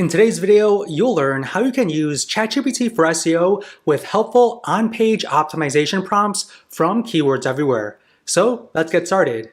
In today's video, you'll learn how you can use ChatGPT for SEO with helpful on-page optimization prompts from Keywords Everywhere. So let's get started.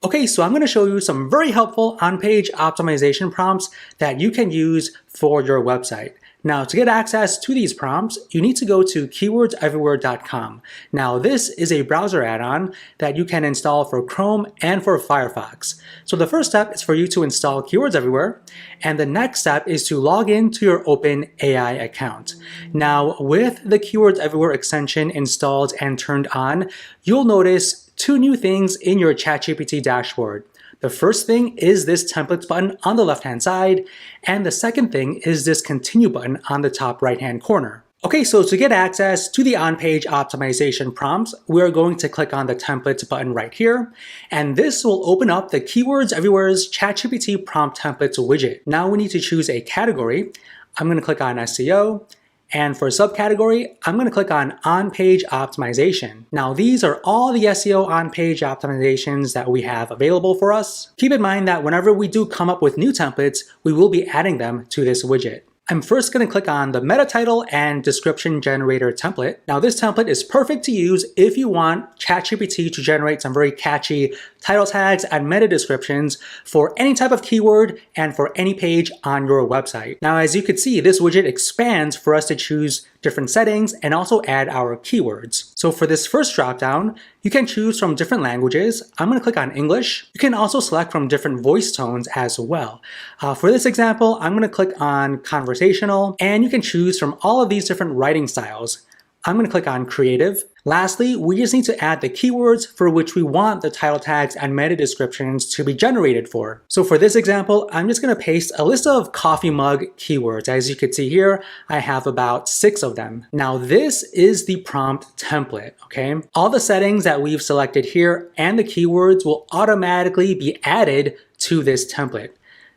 Okay, so I'm going to show you some very helpful on-page optimization prompts that you can use for your website. Now, to get access to these prompts, you need to go to keywordseverywhere.com. Now, this is a browser add-on that you can install for Chrome and for Firefox. So the first step is for you to install Keywords Everywhere, and the next step is to log in to your OpenAI account. Now, with the Keywords Everywhere extension installed and turned on, you'll notice two new things in your ChatGPT dashboard. The first thing is this templates button on the left-hand side, and the second thing is this continue button on the top right-hand corner. Okay, so to get access to the on-page optimization prompts, we're going to click on the templates button right here, and this will open up the Keywords Everywhere's ChatGPT prompt templates widget. Now we need to choose a category. I'm going to click on SEO. And for a subcategory, I'm going to click on On-Page Optimization. Now, these are all the SEO on-page optimizations that we have available for us. Keep in mind that whenever we do come up with new templates, we will be adding them to this widget. I'm first going to click on the meta title and description generator template. Now, this template is perfect to use if you want ChatGPT to generate some very catchy title tags and meta descriptions for any type of keyword and for any page on your website. Now, as you can see, this widget expands for us to choose different settings and also add our keywords. So for this first dropdown, you can choose from different languages. I'm going to click on English. You can also select from different voice tones as well. For this example, I'm going to click on conversational, and you can choose from all of these different writing styles. I'm going to click on creative. Lastly, we just need to add the keywords for which we want the title tags and meta descriptions to be generated for. So for this example, I'm just going to paste a list of coffee mug keywords. As you can see here, I have about 6 of them. Now this is the prompt template, okay? All the settings that we've selected here and the keywords will automatically be added to this template.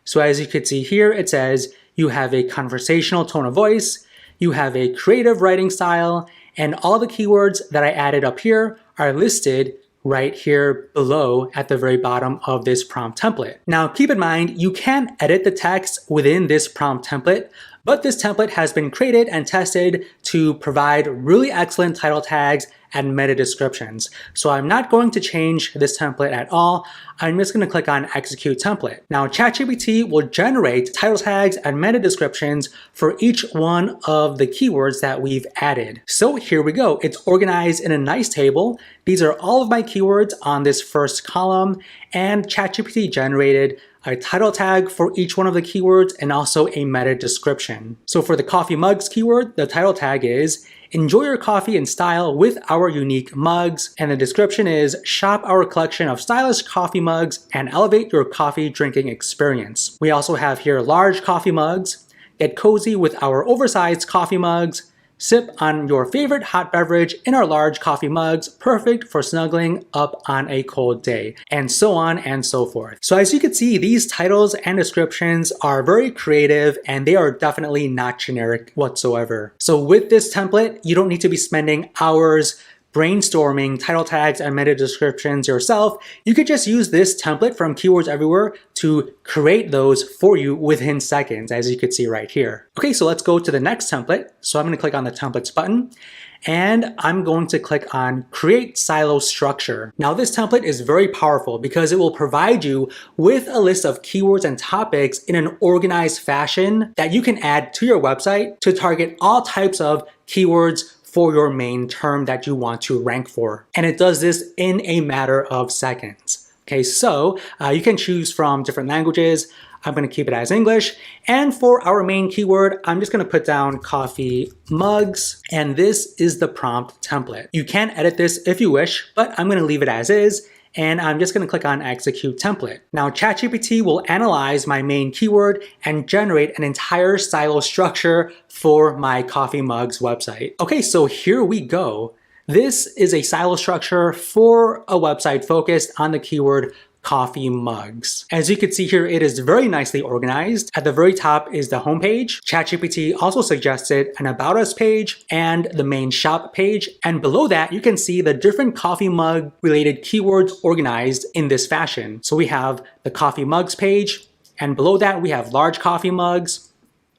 So as you can see here, it says you have a conversational tone of voice, you have a creative writing style, and all the keywords that I added up here are listed right here below at the very bottom of this prompt template. Now, keep in mind, you can edit the text within this prompt template, but this template has been created and tested to provide really excellent title tags and meta descriptions. So I'm not going to change this template at all. I'm just going to click on Execute Template. Now, ChatGPT will generate title tags and meta descriptions for each one of the keywords that we've added. So here we go. It's organized in a nice table. These are all of my keywords on this first column, and ChatGPT generated a title tag for each one of the keywords and also a meta description. So for the coffee mugs keyword, the title tag is "Enjoy your coffee in style with our unique mugs," and the description is "Shop our collection of stylish coffee mugs and elevate your coffee drinking experience." We also have here large coffee mugs, "Get cozy with our oversized coffee mugs," "Sip on your favorite hot beverage in our large coffee mugs, perfect for snuggling up on a cold day," and so on and so forth. So as you can see, these titles and descriptions are very creative, and they are definitely not generic whatsoever. So with this template, you don't need to be spending hours brainstorming title tags and meta descriptions yourself. You could just use this template from Keywords Everywhere to create those for you within seconds, as you can see right here. Okay, so let's go to the next template. So I'm going to click on the templates button, and I'm going to click on Create Silo Structure. Now this template is very powerful because it will provide you with a list of keywords and topics in an organized fashion that you can add to your website to target all types of keywords for your main term that you want to rank for. And it does this in a matter of seconds. Okay, so you can choose from different languages. I'm going to keep it as English. And for our main keyword, I'm just going to put down coffee mugs. And this is the prompt template. You can edit this if you wish, but I'm going to leave it as is. And I'm just going to click on Execute Template. Now, ChatGPT will analyze my main keyword and generate an entire silo structure for my coffee mugs website. Okay, so here we go. This is a silo structure for a website focused on the keyword coffee mugs. As you can see here, it is very nicely organized. At the very top is the homepage. ChatGPT also suggested an About Us page and the main shop page. And below that, you can see the different coffee mug related keywords organized in this fashion. So we have the coffee mugs page, and below that we have large coffee mugs.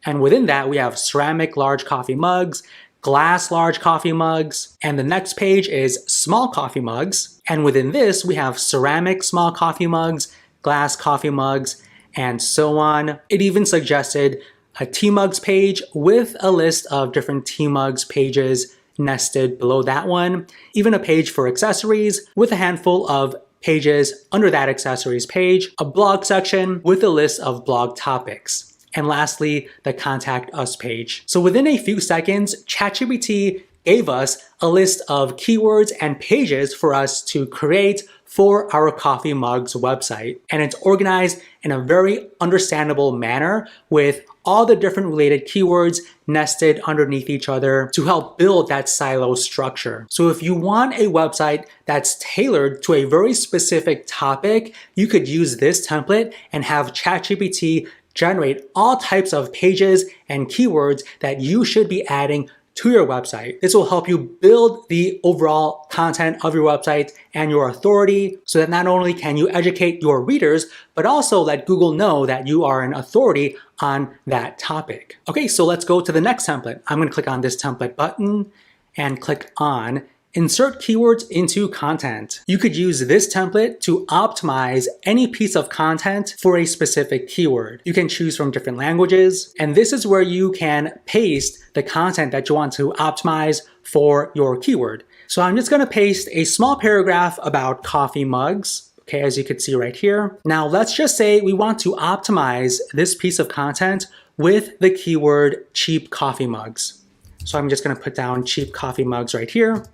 And within that, we have ceramic large coffee mugs, glass large coffee mugs, and the next page is small coffee mugs. And within this, we have ceramic small coffee mugs, glass coffee mugs, and so on. It even suggested a tea mugs page with a list of different tea mugs pages nested below that one. Even a page for accessories with a handful of pages under that accessories page, a blog section with a list of blog topics. And lastly, the Contact Us page. So within a few seconds, ChatGPT gave us a list of keywords and pages for us to create for our coffee mugs website. And it's organized in a very understandable manner with all the different related keywords nested underneath each other to help build that silo structure. So if you want a website that's tailored to a very specific topic, you could use this template and have ChatGPT generate all types of pages and keywords that you should be adding to your website. This will help you build the overall content of your website and your authority so that not only can you educate your readers, but also let Google know that you are an authority on that topic. Okay, so let's go to the next template. I'm going to click on this template button and click on Insert Keywords into Content. You could use this template to optimize any piece of content for a specific keyword. You can choose from different languages, and this is where you can paste the content that you want to optimize for your keyword. So I'm just going to paste a small paragraph about coffee mugs. Okay, as you can see right here. Now let's just say we want to optimize this piece of content with the keyword cheap coffee mugs. So I'm just going to put down cheap coffee mugs right here.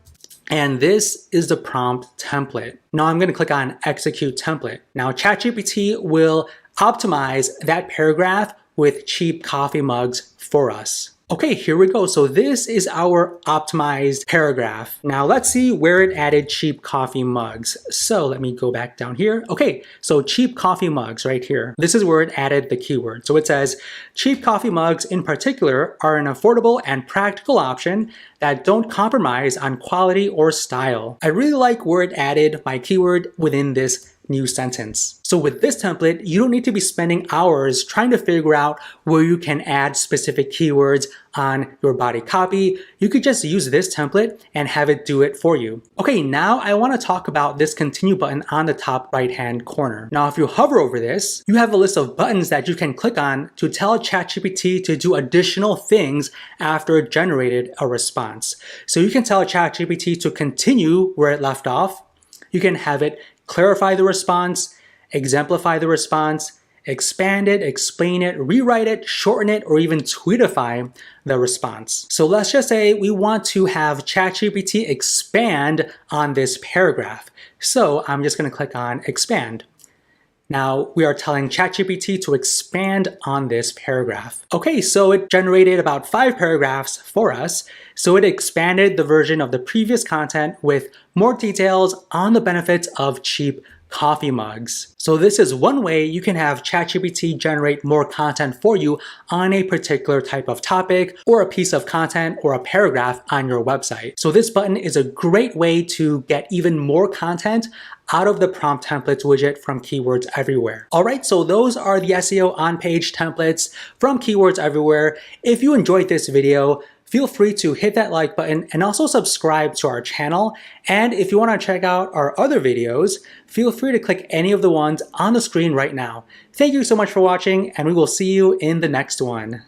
And this is the prompt template. Now I'm going to click on Execute Template. Now ChatGPT will optimize that paragraph with cheap coffee mugs for us. Okay, here we go. So this is our optimized paragraph. Now let's see where it added cheap coffee mugs. So let me go back down here. Okay, so cheap coffee mugs right here. This is where it added the keyword. So it says, cheap coffee mugs in particular are an affordable and practical option that don't compromise on quality or style. I really like where it added my keyword within this new sentence. So with this template, you don't need to be spending hours trying to figure out where you can add specific keywords on your body copy. You could just use this template and have it do it for you. Okay, now I want to talk about this continue button on the top right-hand corner. Now, if you hover over this, you have a list of buttons that you can click on to tell ChatGPT to do additional things after it generated a response. So you can tell ChatGPT to continue where it left off. You can have it clarify the response, exemplify the response, expand it, explain it, rewrite it, shorten it, or even tweetify the response. So let's just say we want to have ChatGPT expand on this paragraph. So I'm just going to click on Expand. Now we are telling ChatGPT to expand on this paragraph. Okay, so it generated about 5 paragraphs for us. So it expanded the version of the previous content with more details on the benefits of cheap coffee mugs. So this is one way you can have ChatGPT generate more content for you on a particular type of topic or a piece of content or a paragraph on your website. So this button is a great way to get even more content out of the prompt templates widget from Keywords Everywhere. All right, so those are the SEO on-page templates from Keywords Everywhere. If you enjoyed this video, feel free to hit that like button and also subscribe to our channel. And if you want to check out our other videos, feel free to click any of the ones on the screen right now. Thank you so much for watching, and we will see you in the next one.